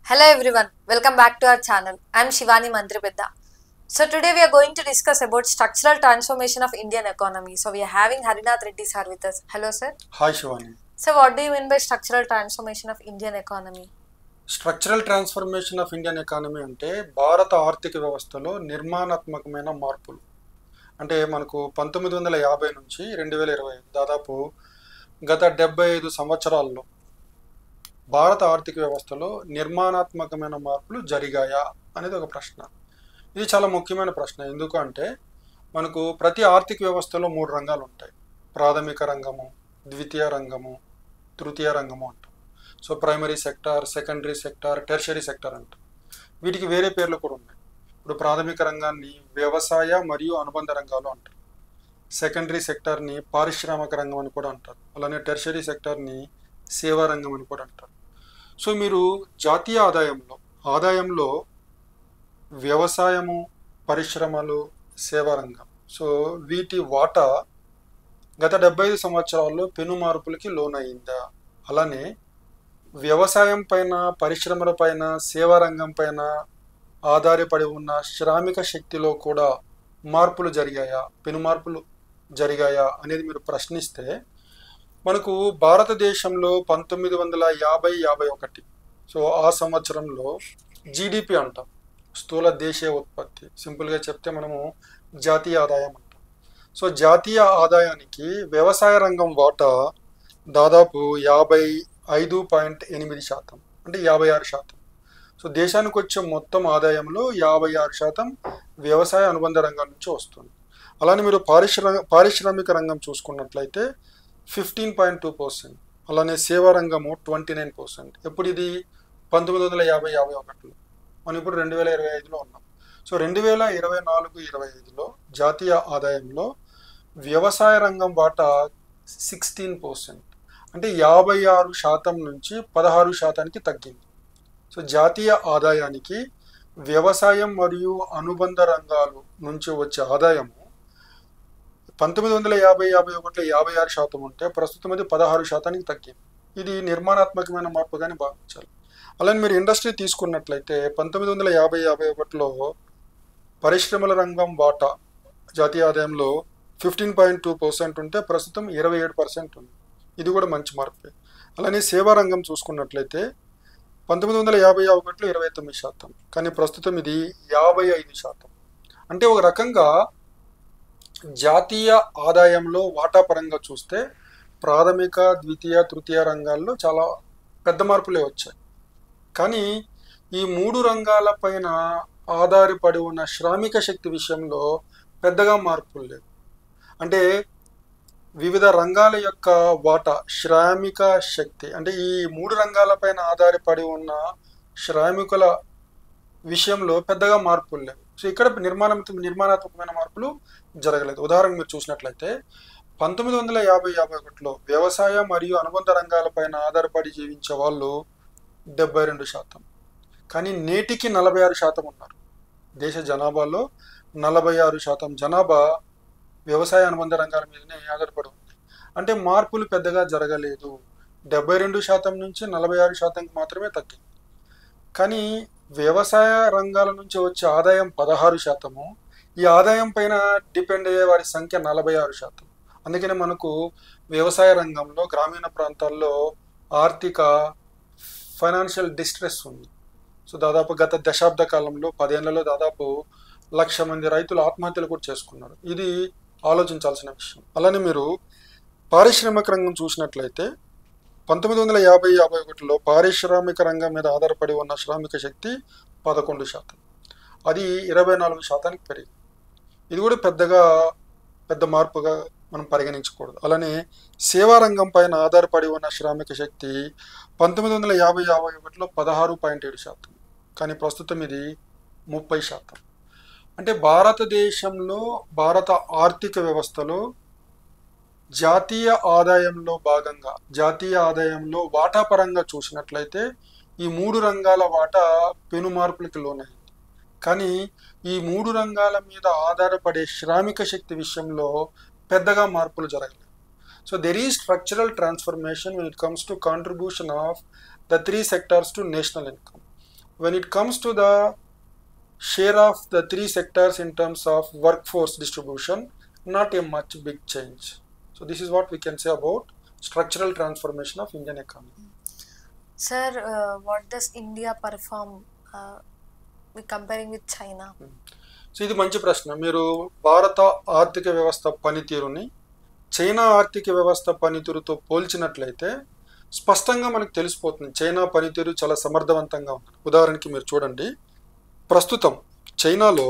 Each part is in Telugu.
Hello everyone, welcome back to our channel. I am Shivani Mantripedda. So today we are going to discuss about structural transformation of Indian economy. So we are having Harinath Reddy sir with us. Hello sir. Hi Shivani. So what do you mean by structural transformation of Indian economy? Structural transformation of Indian economy అంటే భారత ఆర్థిక వ్యవస్థలో నిర్మాణాత్మకమైన మార్పులు. అంటే మనకు 1950 నుంచి 2025 దాదాపు గత 75 సంవత్సరాల్లో భారత ఆర్థిక వ్యవస్థలో నిర్మాణాత్మకమైన మార్పులు జరిగాయా అనేది ఒక ప్రశ్న. ఇది చాలా ముఖ్యమైన ప్రశ్న. ఎందుకంటే మనకు ప్రతి ఆర్థిక వ్యవస్థలో 3 రంగాలు ఉంటాయి. ప్రాథమిక రంగము, ద్వితీయ రంగము, తృతీయ రంగము అంటాం. So primary sector, secondary sector, tertiary sector అంటాం. వీటికి వేరే పేర్లు కూడా ఉన్నాయి. ఇప్పుడు ప్రాథమిక రంగాన్ని వ్యవసాయ మరియు అనుబంధ రంగాలు అంటారు. సెకండరీ సెక్టార్ని పారిశ్రామిక రంగం అని కూడా అంటారు. అలానే టెర్షరీ సెక్టార్ని సేవా రంగం అని కూడా అంటారు. సో మీరు జాతీయ ఆదాయంలో వ్యవసాయము, పరిశ్రమలు, సేవా రంగం, సో వీటి వాటా గత 75 సంవత్సరాల్లో పెను మార్పులకి లోనయిందా? అలానే వ్యవసాయం పైన, పరిశ్రమల పైన, సేవా రంగం పైన ఆధారపడి ఉన్న శ్రామిక శక్తిలో కూడా మార్పులు జరిగాయా, పెను మార్పులు జరిగాయా అనేది మీరు ప్రశ్నిస్తే, మనకు భారతదేశంలో 1950-51, సో ఆ సంవత్సరంలో జీడిపి అంటాం, స్థూల దేశీయ ఉత్పత్తి, సింపుల్గా చెప్తే మనము జాతీయ ఆదాయం అంటాం. సో జాతీయ ఆదాయానికి వ్యవసాయ రంగం వాటా దాదాపు 55.8%, అంటే 56%. సో దేశానికి వచ్చే మొత్తం ఆదాయంలో 56% వ్యవసాయ అనుబంధ రంగం నుంచి వస్తుంది. అలానే మీరు పారిశ్రామిక రంగం చూసుకున్నట్లయితే 15.2%, అలానే సేవా రంగము 29%. ఎప్పుడు ఇది 1950-51, మనం ఇప్పుడు 2025లో ఉన్నాం. సో 2024-25లో జాతీయ ఆదాయంలో వ్యవసాయ రంగం వాటా 16%, అంటే 56% నుంచి 16%కి తగ్గింది. సో జాతీయ ఆదాయానికి వ్యవసాయం మరియు అనుబంధ రంగాలు నుంచి వచ్చే ఆదాయము 1950-51లో 56% ఉంటే ప్రస్తుతం అది 16%కి తగ్గింది. ఇది నిర్మాణాత్మకమైన మార్పుగానే భావించాలి. అలానే మీరు ఇండస్ట్రీ తీసుకున్నట్లయితే 1950-51లో పరిశ్రమల రంగం వాటా జాతీయ ఆదాయంలో 15.2% ఉంటే ప్రస్తుతం 27% ఉంది. ఇది కూడా మంచి మార్పే. అలానే సేవా రంగం చూసుకున్నట్లయితే 1950-51లో 29%, కానీ ప్రస్తుతం ఇది 55%. అంటే ఒక రకంగా జాతీయ ఆదాయంలో వాటా పరంగా చూస్తే ప్రాథమిక, ద్వితీయ, తృతీయ రంగాల్లో చాలా పెద్ద మార్పులే వచ్చాయి. కానీ ఈ 3 రంగాలపైన ఆధారపడి ఉన్న శ్రామిక శక్తి విషయంలో పెద్దగా మార్పులు లేవు. అంటే వివిధ రంగాల యొక్క వాటా, శ్రామిక శక్తి, అంటే ఈ 3 రంగాలపైన ఆధారపడి ఉన్న శ్రామికుల విషయంలో పెద్దగా మార్పులు లేవు. సో ఇక్కడ నిర్మాణాత్మకమైన మార్పులు జరగలేదు. ఉదాహరణకు మీరు చూసినట్లయితే 1950-51లో వ్యవసాయ మరియు అనుబంధ రంగాలపైన ఆధారపడి జీవించే వాళ్ళు 72%, కానీ నేటికి 46% ఉన్నారు. దేశ జనాభాలో 46% జనాభా వ్యవసాయ అనుబంధ రంగాల మీదనే ఆధారపడి ఉంది. అంటే మార్పులు పెద్దగా జరగలేదు. 72% నుంచి 46%కి మాత్రమే తగ్గింది. కానీ వ్యవసాయ రంగాల నుంచి వచ్చే ఆదాయం 16%, ఈ ఆదాయం పైన డిపెండ్ అయ్యే వారి సంఖ్య 46%. అందుకనే మనకు వ్యవసాయ రంగంలో గ్రామీణ ప్రాంతాల్లో ఆర్థిక ఫైనాన్షియల్ డిస్ట్రెస్ ఉంది. సో దాదాపు గత దశాబ్ద కాలంలో 10 ఏళ్లలో దాదాపు 1,00,000 మంది రైతులు ఆత్మహత్యలు కూడా చేసుకున్నారు. ఇది ఆలోచించాల్సిన విషయం. అలానే మీరు పారిశ్రామిక రంగం చూసినట్లయితే 1950-51లో పారిశ్రామిక రంగం మీద ఆధారపడి ఉన్న శ్రామిక శక్తి 11%, అది 24%కి పెరిగింది. ఇది కూడా పెద్ద మార్పుగా మనం పరిగణించకూడదు. అలానే సేవా రంగం పైన ఆధారపడి ఉన్న శ్రామిక శక్తి 1950-51లో 16.7%, కానీ ప్రస్తుతం ఇది 30%. అంటే భారతదేశంలో, భారత ఆర్థిక వ్యవస్థలో జాతీయ ఆదాయంలో భాగంగా, జాతీయ ఆదాయంలో వాటా పరంగా చూసినట్లయితే ఈ 3 రంగాల వాటా పెను మార్పులకి లోనైంది. కానీ ఈ 3 రంగాల మీద ఆధారపడే శ్రామిక శక్తి విషయంలో పెద్దగా మార్పులు జరగలేదు. So there is structural transformation when it comes to contribution of the 3 sectors to national income. when it comes to the share of the three sectors in terms of workforce distribution, not a much big change. So this is what we can say about structural transformation of Indian economy. Sir, what does India perform comparing with China? So ఇది మంచి ప్రశ్న. మీరు భారత ఆర్థిక వ్యవస్థ పనితీరుని చైనా ఆర్థిక వ్యవస్థ పనితీరుతో పోల్చినట్లయితే స్పష్టంగా మనకు తెలిసిపోతుంది చైనా పనితీరు చాలా సమర్థవంతంగా ఉంది. ఉదాహరణకి మీరు చూడండి, ప్రస్తుతం చైనాలో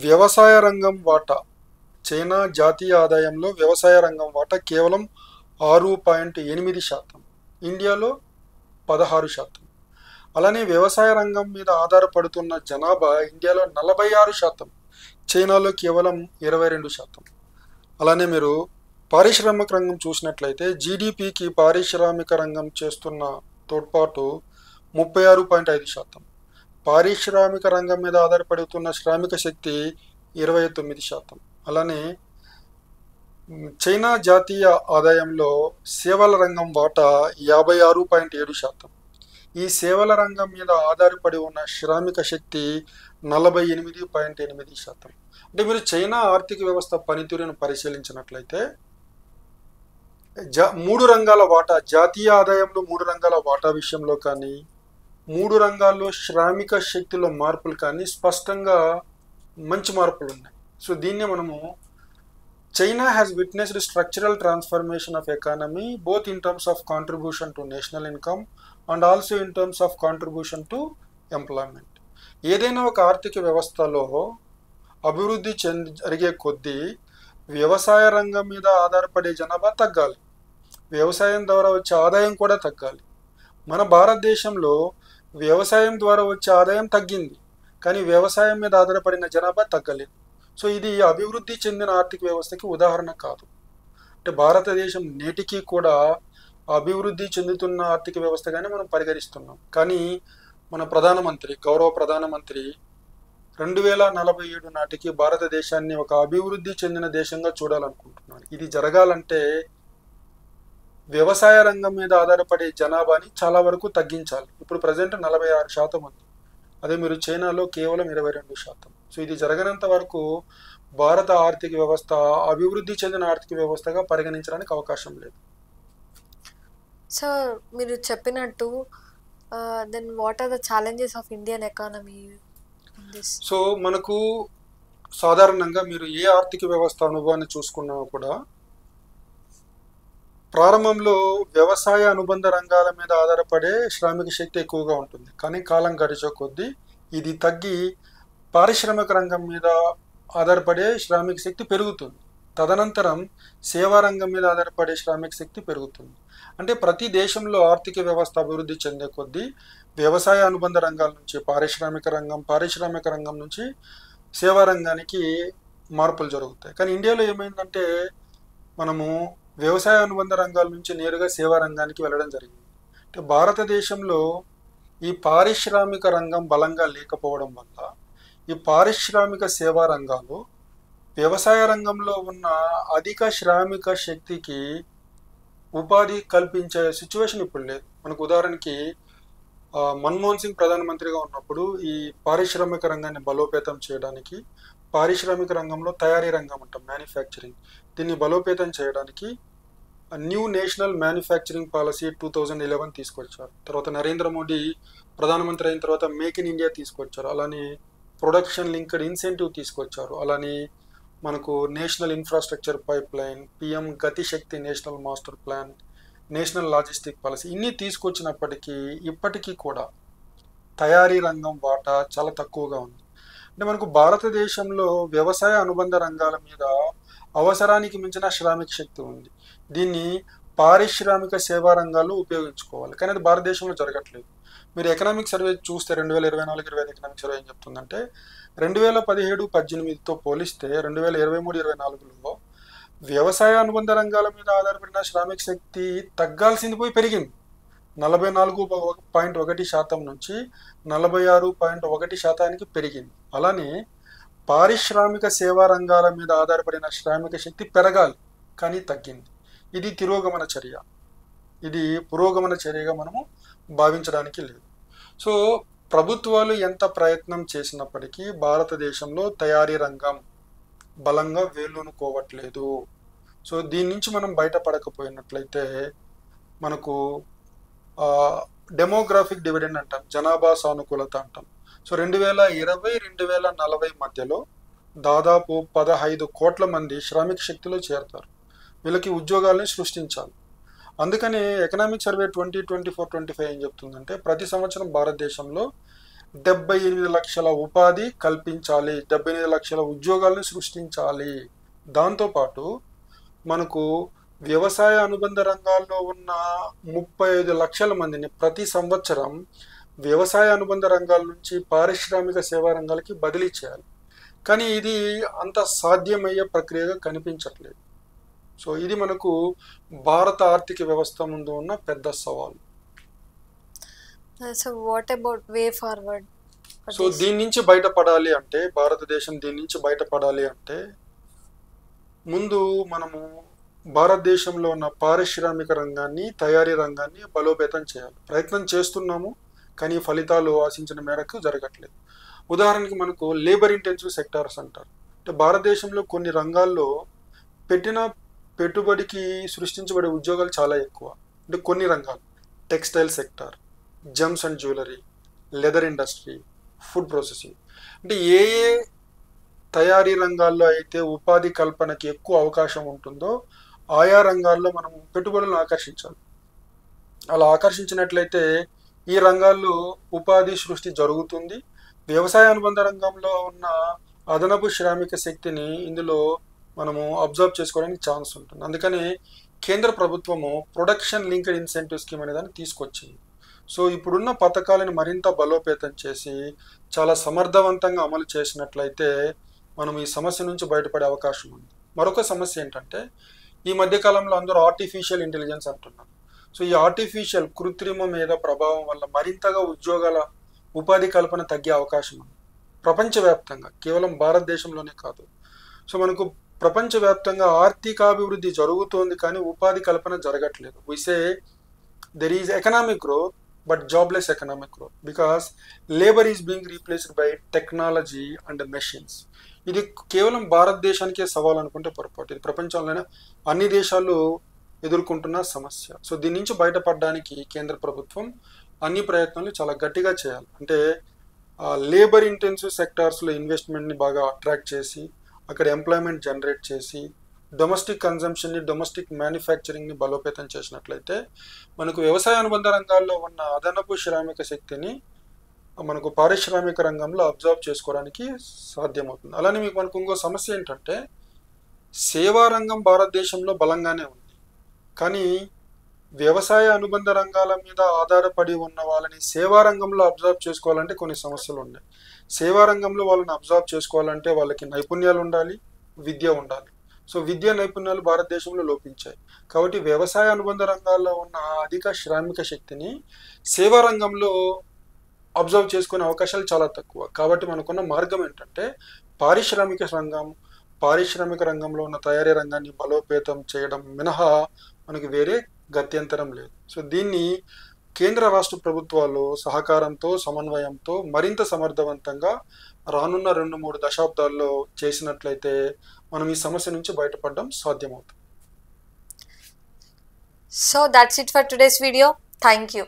వ్యవసాయ రంగం వాటా, చైనా జాతీయ ఆదాయంలో వ్యవసాయ రంగం వాటా కేవలం 6.8%, ఇండియాలో 16%. అలానే వ్యవసాయ రంగం మీద ఆధారపడుతున్న జనాభా ఇండియాలో 46%, చైనాలో కేవలం 22%. అలానే మీరు పారిశ్రామిక రంగం చూసినట్లయితే జీడిపికి పారిశ్రామిక రంగం చేస్తున్న తోడ్పాటు 36.5%, పారిశ్రామిక రంగం మీద ఆధారపడుతున్న శ్రామిక శక్తి 29%. అలానే చైనా జాతీయ ఆదాయంలో సేవల రంగం వాటా 56.7%, ఈ సేవల రంగం మీద ఆధారపడి ఉన్న శ్రామిక శక్తి 48.8%. అంటే మీరు చైనా ఆర్థిక వ్యవస్థ పనితీరును పరిశీలించినట్లయితే మూడు రంగాల వాటా, జాతీయ ఆదాయంలో 3 రంగాల వాటా విషయంలో కానీ, 3 రంగాల్లో శ్రామిక శక్తిలో మార్పులు కానీ స్పష్టంగా మంచి మార్పులు ఉన్నాయి. సో దీన్నే మనము China has witnessed structural transformation of economy both in terms of contribution to national income and also in terms of contribution to employment. ఏదైనా ఒక ఆర్థిక వ్యవస్థలో అభివృద్ధి జరిగే కొద్దీ వ్యవసాయ రంగం మీద ఆధారపడే జనాభా తగ్గాలి, వ్యవసాయం ద్వారా వచ్చే ఆదాయం కూడా తగ్గాలి. మన భారతదేశంలో వ్యవసాయం ద్వారా వచ్చే ఆదాయం తగ్గింది, కానీ వ్యవసాయం మీద ఆధారపడిన జనాభా తగ్గలేదు. సో ఇది అభివృద్ధి చెందిన ఆర్థిక వ్యవస్థకి ఉదాహరణ కాదు. అంటే భారతదేశం నేటికి కూడా అభివృద్ధి చెందుతున్న ఆర్థిక వ్యవస్థగానే మనం పరిగణిస్తున్నాం. కానీ మన గౌరవ ప్రధానమంత్రి 2047 నాటికి భారతదేశాన్ని ఒక అభివృద్ధి చెందిన దేశంగా చూడాలనుకుంటున్నాడు. ఇది జరగాలంటే వ్యవసాయ రంగం మీద ఆధారపడే జనాభాని చాలా వరకు తగ్గించాలి. ఇప్పుడు ప్రజెంట్ 46% ఉంది, అదే మీరు చైనాలో కేవలం 22%. సో ఇది జరగనంత వరకు భారత ఆర్థిక వ్యవస్థ అభివృద్ధి చెందిన ఆర్థిక వ్యవస్థగా పరిగణించడానికి అవకాశం లేదు. సో మీరు చెప్పినట్టు then what are the challenges of Indian economy? So మనకు సాధారణంగా మీరు ఏ ఆర్థిక వ్యవస్థ అనుభవాన్ని చూసుకున్నా కూడా ప్రారంభంలో వ్యవసాయ అనుబంధ రంగాల మీద ఆధారపడే శ్రామిక శక్తి ఎక్కువగా ఉంటుంది, కానీ కాలం గడిచే కొద్దీ ఇది తగ్గి పారిశ్రామిక రంగం మీద ఆధారపడే శ్రామిక శక్తి పెరుగుతుంది. తదనంతరం సేవా రంగం మీద ఆధారపడే శ్రామిక శక్తి పెరుగుతుంది. అంటే ప్రతి దేశంలో ఆర్థిక వ్యవస్థ అభివృద్ధి చెందే కొద్దీ వ్యవసాయ అనుబంధ రంగాల నుంచి పారిశ్రామిక రంగం నుంచి సేవా రంగానికి మార్పులు జరుగుతాయి. కానీ ఇండియాలో ఏమైందంటే మనము వ్యవసాయ అనుబంధ రంగాల నుంచి నేరుగా సేవా రంగానికి వెళ్ళడం జరిగింది. అంటే భారతదేశంలో ఈ పారిశ్రామిక రంగం బలంగా లేకపోవడం వల్ల ఈ పారిశ్రామిక సేవా రంగాలు వ్యవసాయ రంగంలో ఉన్న అధిక శ్రామిక శక్తికి ఉపాధి కల్పించే సిచ్యువేషన్ ఇప్పుడు లేదు. మనకు ఉదాహరణకి మన్మోహన్ సింగ్ ప్రధానమంత్రిగా ఉన్నప్పుడు ఈ పారిశ్రామిక రంగాన్ని బలోపేతం చేయడానికి, పారిశ్రామిక రంగంలో తయారీ రంగం అంటాం మ్యానుఫ్యాక్చరింగ్, దీన్ని బలోపేతం చేయడానికి న్యూ నేషనల్ మ్యానుఫ్యాక్చరింగ్ పాలసీ 2011 తీసుకొచ్చారు. తర్వాత నరేంద్ర మోడీ ప్రధానమంత్రి అయిన తర్వాత మేక్ ఇన్ ఇండియా తీసుకొచ్చారు. అలానే ప్రొడక్షన్ లింక్డ్ ఇన్సెంటివ్ తీసుకొచ్చారు. అలానే మనకు national infrastructure pipeline, PM Gati Shakti national master plan, national logistic policy ఇన్ని తీసుకొచ్చినప్పటికీ ఇప్పటికీ కూడా తయారీ రంగం వాటా చాలా తక్కువగా ఉంది. అంటే మనకు భారతదేశంలో వ్యవసాయ అనుబంధ రంగాల మీద అవసరానికి మించిన శ్రామిక శక్తి ఉంది. దీన్ని పారిశ్రామిక సేవా రంగాల్లో ఉపయోగించుకోవాలి, కానీ అది భారతదేశంలో జరగట్లేదు. మీరు ఎకనామిక్ సర్వే చూస్తే 2024-25 ఎకనామిక్ సర్వే ఏం చెప్తుందంటే 2017-18తో పోలిస్తే 2023-24లో వ్యవసాయ అనుబంధ రంగాల మీద ఆధారపడిన శ్రామిక శక్తి తగ్గాల్సింది పోయి పెరిగింది. 44.1% నుంచి 46.1% పెరిగింది. అలానే పారిశ్రామిక సేవా రంగాల మీద ఆధారపడిన శ్రామిక శక్తి పెరగాలి, కానీ తగ్గింది. ఇది తిరోగమన చర్య. ఇది పురోగమన చర్యగా మనము భావించడానికి లేదు. సో ప్రభుత్వాలు ఎంత ప్రయత్నం చేసినప్పటికీ భారతదేశంలో తయారీ రంగం బలంగా వేళ్ళూనుకోవట్లేదు. సో దీని నుంచి మనం బయటపడకపోయినట్లయితే మనకు డెమోగ్రాఫిక్ డివిడెండ్ అంటాం, జనాభా సానుకూలత అంటాం. సో 2020-2040 మధ్యలో దాదాపు 15 కోట్ల మంది శ్రామిక శక్తిలో చేరతారు. వీళ్ళకి ఉద్యోగాలని సృష్టించాలి. అందుకని ఎకనామిక్ సర్వే 2024-25 ఏం చెప్తుందంటే ప్రతి సంవత్సరం భారతదేశంలో 78 లక్షల ఉపాధి కల్పించాలి, 78 లక్షల ఉద్యోగాలను సృష్టించాలి. దాంతోపాటు మనకు వ్యవసాయ అనుబంధ రంగాల్లో ఉన్న 35 లక్షల మందిని ప్రతి సంవత్సరం వ్యవసాయ అనుబంధ రంగాల నుంచి పారిశ్రామిక సేవా రంగాలకి బదిలీ చేయాలి. కానీ ఇది అంత సాధ్యమయ్యే ప్రక్రియగా కనిపించట్లేదు. సో ఇది మనకు భారత ఆర్థిక వ్యవస్థ ముందు ఉన్న పెద్ద సవాలు. So what about way forward? So దీని నుంచి బయటపడాలి అంటే, భారతదేశం దీని నుంచి బయటపడాలి అంటే ముందు మనము భారతదేశంలో ఉన్న పారిశ్రామిక రంగాన్ని, తయారీ రంగాన్ని బలోపేతం చేయాలి. ప్రయత్నం చేస్తున్నాము, కానీ ఫలితాలు ఆశించిన మేరకు జరగట్లేదు. ఉదాహరణకి మనకు లేబర్ ఇంటెన్సివ్ సెక్టార్స్ అంటారు. అంటే భారతదేశంలో కొన్ని రంగాల్లో పెట్టిన పెట్టుబడికి సృష్టించబడే ఉద్యోగాలు చాలా ఎక్కువ. అంటే కొన్ని రంగాలు textile sector, gems and jewellery, leather industry, food processing, అంటే ఏ ఏ తయారీ రంగాల్లో అయితే ఉపాధి కల్పనకి ఎక్కువ అవకాశం ఉంటుందో ఆయా రంగాల్లో మనం పెట్టుబడులను ఆకర్షించాలి. అలా ఆకర్షించినట్లయితే ఈ రంగాల్లో ఉపాధి సృష్టి జరుగుతుంది. వ్యవసాయ అనుబంధ రంగంలో ఉన్న అదనపు శ్రామిక శక్తిని ఇందులో మనము అబ్జర్వ్ చేసుకోవడానికి ఛాన్స్ ఉంటుంది. అందుకని కేంద్ర ప్రభుత్వము ప్రొడక్షన్ లింక్డ్ ఇన్సెంటివ్ స్కీమ్ అనే దాన్ని తీసుకొచ్చింది. సో ఇప్పుడున్న పథకాలను మరింత బలోపేతం చేసి చాలా సమర్థవంతంగా అమలు చేసినట్లయితే మనం ఈ సమస్య నుంచి బయటపడే అవకాశం ఉంది. మరొక సమస్య ఏంటంటే ఈ మధ్యకాలంలో అందరూ ఆర్టిఫిషియల్ ఇంటెలిజెన్స్ అంటున్నారు. సో ఈ ఆర్టిఫిషియల్ కృత్రిమ మీద ప్రభావం వల్ల మరింతగా ఉద్యోగాల ఉపాధి కల్పన తగ్గే అవకాశం ఉంది ప్రపంచవ్యాప్తంగా, కేవలం భారతదేశంలోనే కాదు. సో మనకు ప్రపంచవ్యాప్తంగా ఆర్థికాభివృద్ధి జరుగుతోంది, కానీ ఉపాధి కల్పన జరగట్లేదు. We say there is economic growth but jobless economic growth because labour is being replaced by technology and machines. ఇది కేవలం భారతదేశానికే సవాల్ అనుకుంటే పొరపాటు. ఇది ప్రపంచంలోనే అన్ని దేశాలు ఎదుర్కొంటున్న సమస్య. సో దీని నుంచి బయటపడడానికి కేంద్ర ప్రభుత్వం అన్ని ప్రయత్నాలు చాలా గట్టిగా చేయాలి. అంటే లేబర్ ఇంటెన్సివ్ సెక్టార్స్లో ఇన్వెస్ట్మెంట్ని బాగా అట్రాక్ట్ చేసి అక్కడ ఎంప్లాయ్మెంట్ జనరేట్ చేసి డొమెస్టిక్ కన్జంప్షన్ని, డొమెస్టిక్ మ్యానుఫ్యాక్చరింగ్ని బలోపేతం చేసినట్లయితే మనకు వ్యవసాయ అనుబంధ రంగాల్లో ఉన్న అదనపు శ్రామిక శక్తిని మనకు పారిశ్రామిక రంగంలో అబ్జర్వ్ చేసుకోవడానికి సాధ్యమవుతుంది. అలానే మనకు ఇంకో సమస్య ఏంటంటే సేవా రంగం భారతదేశంలో బలంగానే ఉంది, కానీ వ్యవసాయ అనుబంధ రంగాల మీద ఆధారపడి ఉన్న వాళ్ళని సేవా రంగంలో అబ్జర్వ్ చేసుకోవాలంటే కొన్ని సమస్యలు ఉన్నాయి. సేవా రంగంలో వాళ్ళని అబ్జర్వ్ చేసుకోవాలంటే వాళ్ళకి నైపుణ్యాలు ఉండాలి, విద్య ఉండాలి. సో విద్యా నైపుణ్యాలు భారతదేశంలో లోపించాయి. కాబట్టి వ్యవసాయ అనుబంధ రంగాల్లో ఉన్న అధిక శ్రామిక శక్తిని సేవా రంగంలో అబ్జర్వ్ చేసుకునే అవకాశాలు చాలా తక్కువ. కాబట్టి మనకున్న మార్గం ఏంటంటే పారిశ్రామిక రంగంలో ఉన్న తయారీ రంగాన్ని బలోపేతం చేయడం మినహా మనకి వేరే గత్యంతరం లేదు. సో దీన్ని కేంద్ర రాష్ట్ర ప్రభుత్వాలు సహకారంతో, సమన్వయంతో మరింత సమర్థవంతంగా రానున్న 2-3 దశాబ్దాల్లో చేసినట్లయితే మనం ఈ సమస్య నుంచి బయటపడడం సాధ్యమవుతుంది. So that's it for today's video. Thank you.